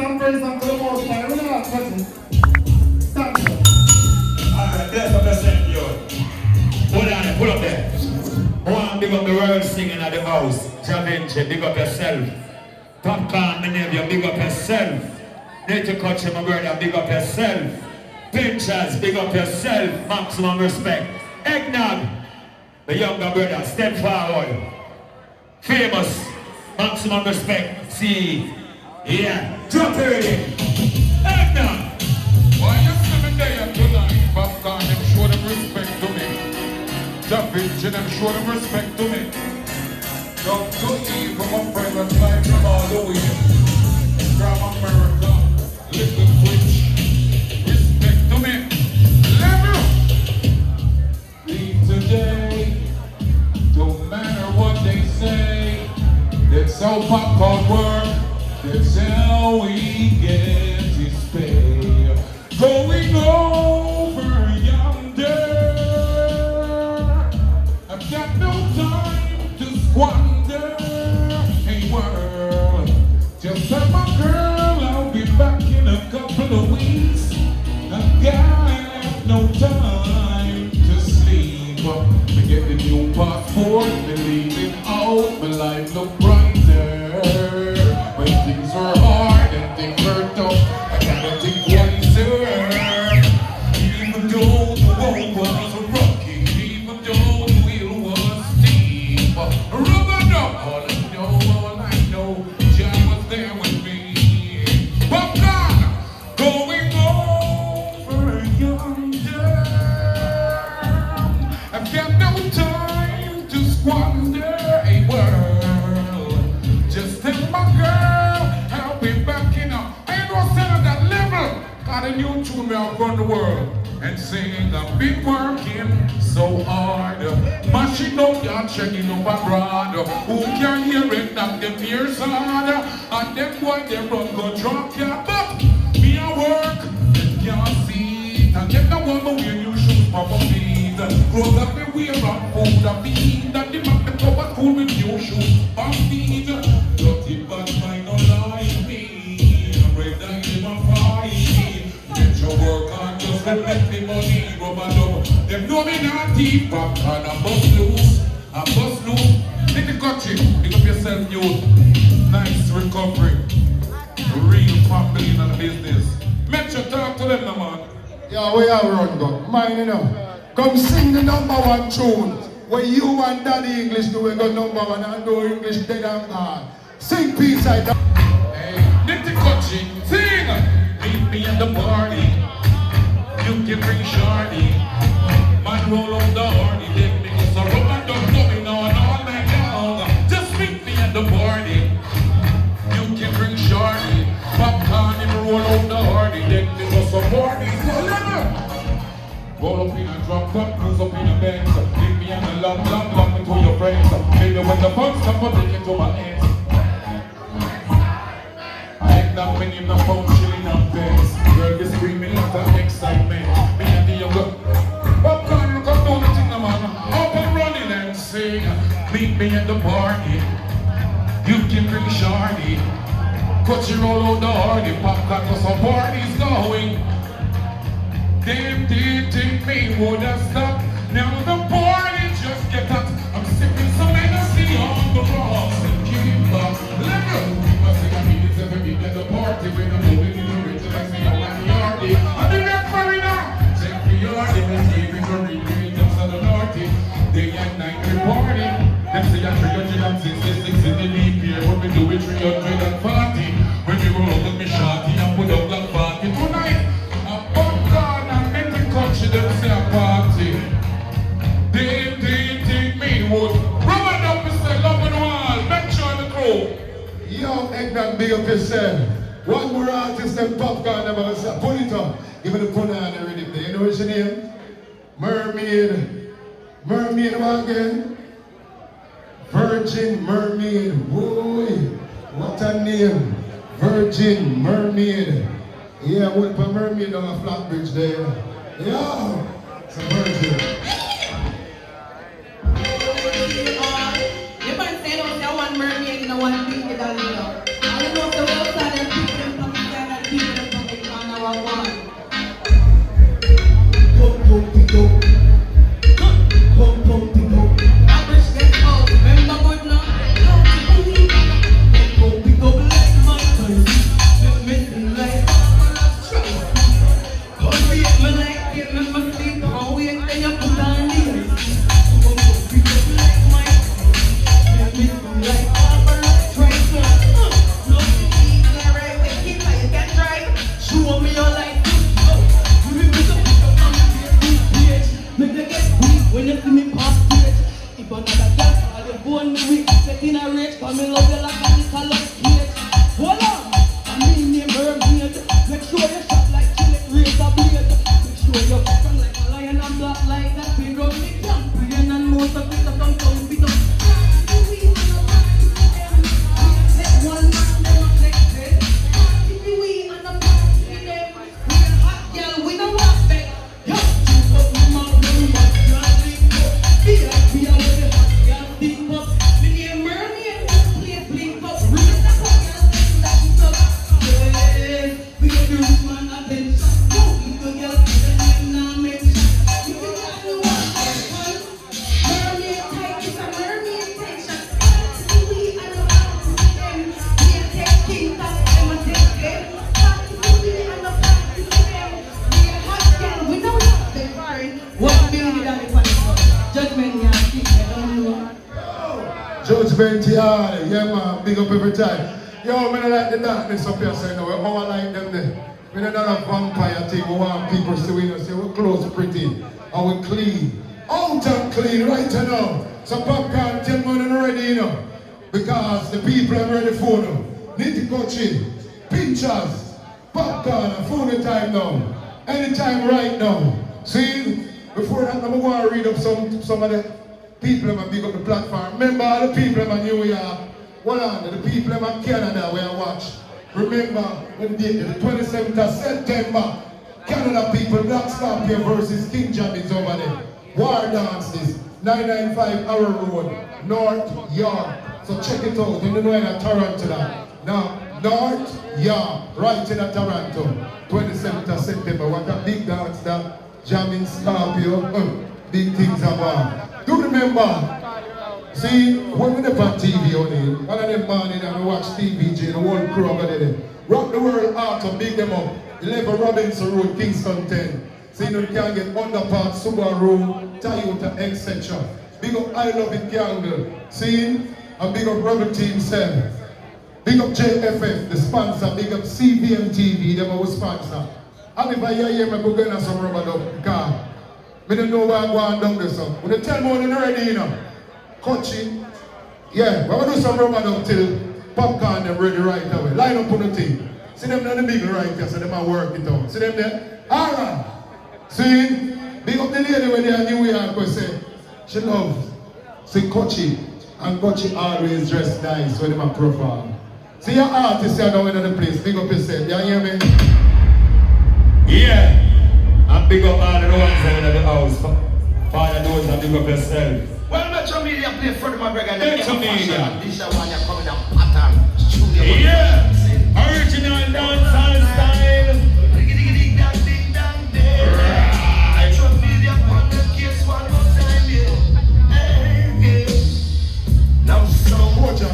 and praise unto the Most High. We are present. Stand up. Alright, that's what I said, yo. Hold on, pull up there. One, big up the world singing at the house. Jahvinci, big up yourself. Popcaan, my name, big up yourself. Nitty Kutchie, my brother, big up yourself. Pinchers, big up yourself. Maximum respect. Eggnog, the younger brother, step forward. Famous, maximum respect. See, yeah, drop it. Eggnog. Why you see me there tonight? Popcaan, them show them respect to me. Jahvinci, them show them respect to me. Don't go eat from my private life from all the way. From America, little Twitch. Respect to me. Level. Leave today. Don't matter what they say. That's how Popcaan work. That's how we get his pay. Going over yonder. I've got no time to squander. Hey world, just tell my girl I'll be back in a couple of weeks. I've got no time to sleep. Me get the new passport, me leaving out, my life look brighter. When things were hard and things were tough, I gotta think wiser. Even though the road was rocky, even though the wheel was steep, rubber duck, all I know, Jah was there with me. Popcaan, going over yonder. I've got no time to squander a world. Just tell my girl I'll be back in a. I ain't gonna sell at that level. Got a new tune me out run the world and sing. I've been working so hard, mashing up your checking up abroad. Who can hear it? That them ears hard, and them boy they run go drop ya. But me a work, them can't see it. And get the one who wear new shoes for my feet. Clothes that me wear and food that me eat. That the man them cover cool with new shoes on feet. Dirty bad mind don't like me. Red eye them a fight. Get your work on, just collect the money. Rubber dub. Them know me not deep. Popcaan, I bust loose. Nitty Kutchie, pick up yourself, youth. Nice recovery. Real family in the business. Make sure talk to them, no man. Yeah, we are run, go. Mine, you know. Come sing the #1 tune. Where you and Daddy English do we go #1 and do English dead and gone. Sing peace I do. Hey, Nitty Kutchie, sing! Meet me at the party. You can bring Shorty. Man roll on the hardy. Them niggas are rubber duck going on all night long. Just meet me at the party. You can bring Shorty. Popcaan him roll on the hardy. Them niggas are party. So level. Roll up in a drop top, cruise up in a Benz. Leave me on the long me to your friends. Maybe when the funds come, I'll take it to my ends. I ain't that many in the phone, chilling on beds. Girl be screaming like an excitement. Me and the younger Popcaan, you come do the thing, man. Up and running and sing. Meet me at the party. You can bring Shorty. Kutchie roll out the hardy. Popcaan, cause some party's going. Them did think me would have stopped. Now the party just get hot. I'm sipping some Hennessy on the rocks and keep up. Level. I say I need it every week at the party when I'm moving in the rich and I say I'm at the party. I'm the next party now. Check the yard, I'm saving for real just on the naughty. Day and night we party. Them say I'm 366 in the deep year. When we do it 340. When we roll with me shorty and put up that party tonight. Them say a party. They think me would. Rubber up and say love and wall. Make sure the crew. Yo, Eggnog, big up yourself. One more artist than Popcaan never say. Pull it up. Give me the punani rhythm there. You know what's your name? Mermaid. Mermaid what again? Virgin Mermaid. Boy, what a name. Virgin Mermaid. Yeah, I went for Mermaid on a flat bridge there. Yo, it's a virgin. You can say no, say one mermaid, no one big with a little. I don't know if the outside and people in from the Make sure you shot like Gillette razor blade. Make sure you strong like a lion and black like that. We run the champion and most of it come down beat up. Take one man, they want next day. We on the party them. We a hot girl, we don't want back. Yo, you up the mountain, you must not think up. Be like we are with the hot girl, think up. Me name Mermaid, play blink up. Really the hot girl, that is up. Yeah, we get the rich man attention. Yo, little girl, the name now mention. You can have the one person. Mermaid type is a mermaid tension. We are the party them. We are taking top, them a take them. We are the party them. We are hot girl, we don't want them foreign. What be the daddy for this? Judgment, yeah, I don't know. Judgment, yeah man, big up every time. Yo, man, I like the darkness up here, so you know, we all like them there. We don't have a vampire thing, we want people to see, say we're close pretty, and we're clean. Out and clean right now. So Popcaan 10 money already, you know. Because the people are ready for them. Nitty Kutchie, pictures, Popcaan, and phone time now. Anytime right now. See, before that, I'm going to read up some of the people that big up the platform. Remember all the people in New York. Hold on, the people in Canada where I watch. Remember when the 27th of September, Canada people, Black Scorpion versus King Jammins over there. War dances, 995 Arrow Road, North York. So check it out, you know in Toronto now. Now, North York, right in Toronto, 27th of September. What a big dance that Jamming Scorpio, big things about. Do remember, see, when we on TV only, one of them morning and we watch TVJ, the whole crew over there. Rock the World Art and big them up. 11 Robinson Road, Kingston 10. So you know you can get Underparts, Subaru, Toyota, etc. Big up I Love It Candle. See? And big up Rebel Team 7. Big up JFF, the sponsor. Big up CBM TV, them our sponsor. And if I hear me go get some rubber dub, because I don't know where I'm going down there. So when they tell me when they're ready, you know. Kutchie, yeah, we're going to do some rubber dub till Popcaan them ready right away. Line up on the thing. See them down the big right here, so they might work it out. See them there? Alright. See, big up the lady when they're New York, we say, she loves, see Kutchie, and Kutchie always dressed nice when they perform. See your artists here now in the place, big up yourself, you hear me? Yeah, and big up all the ones in the house. Father knows and big up yourself. Well, Metro Media play Freddie McGregor and Metro Media. This is one you're coming up pattern. Studio. Yeah, original dancehall style. Metro Media on the case one more time, yeah. Now so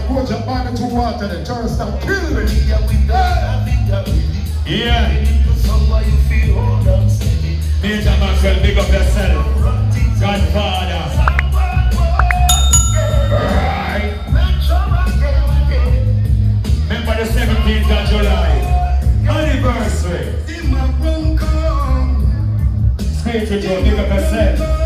Watch out, man, to water, the tourists start killing me. Yeah. Major Maxwell, big up yourself. Godfather. Right. Remember the 17th of July. Anniversary. Speak to Joe, big up yourself.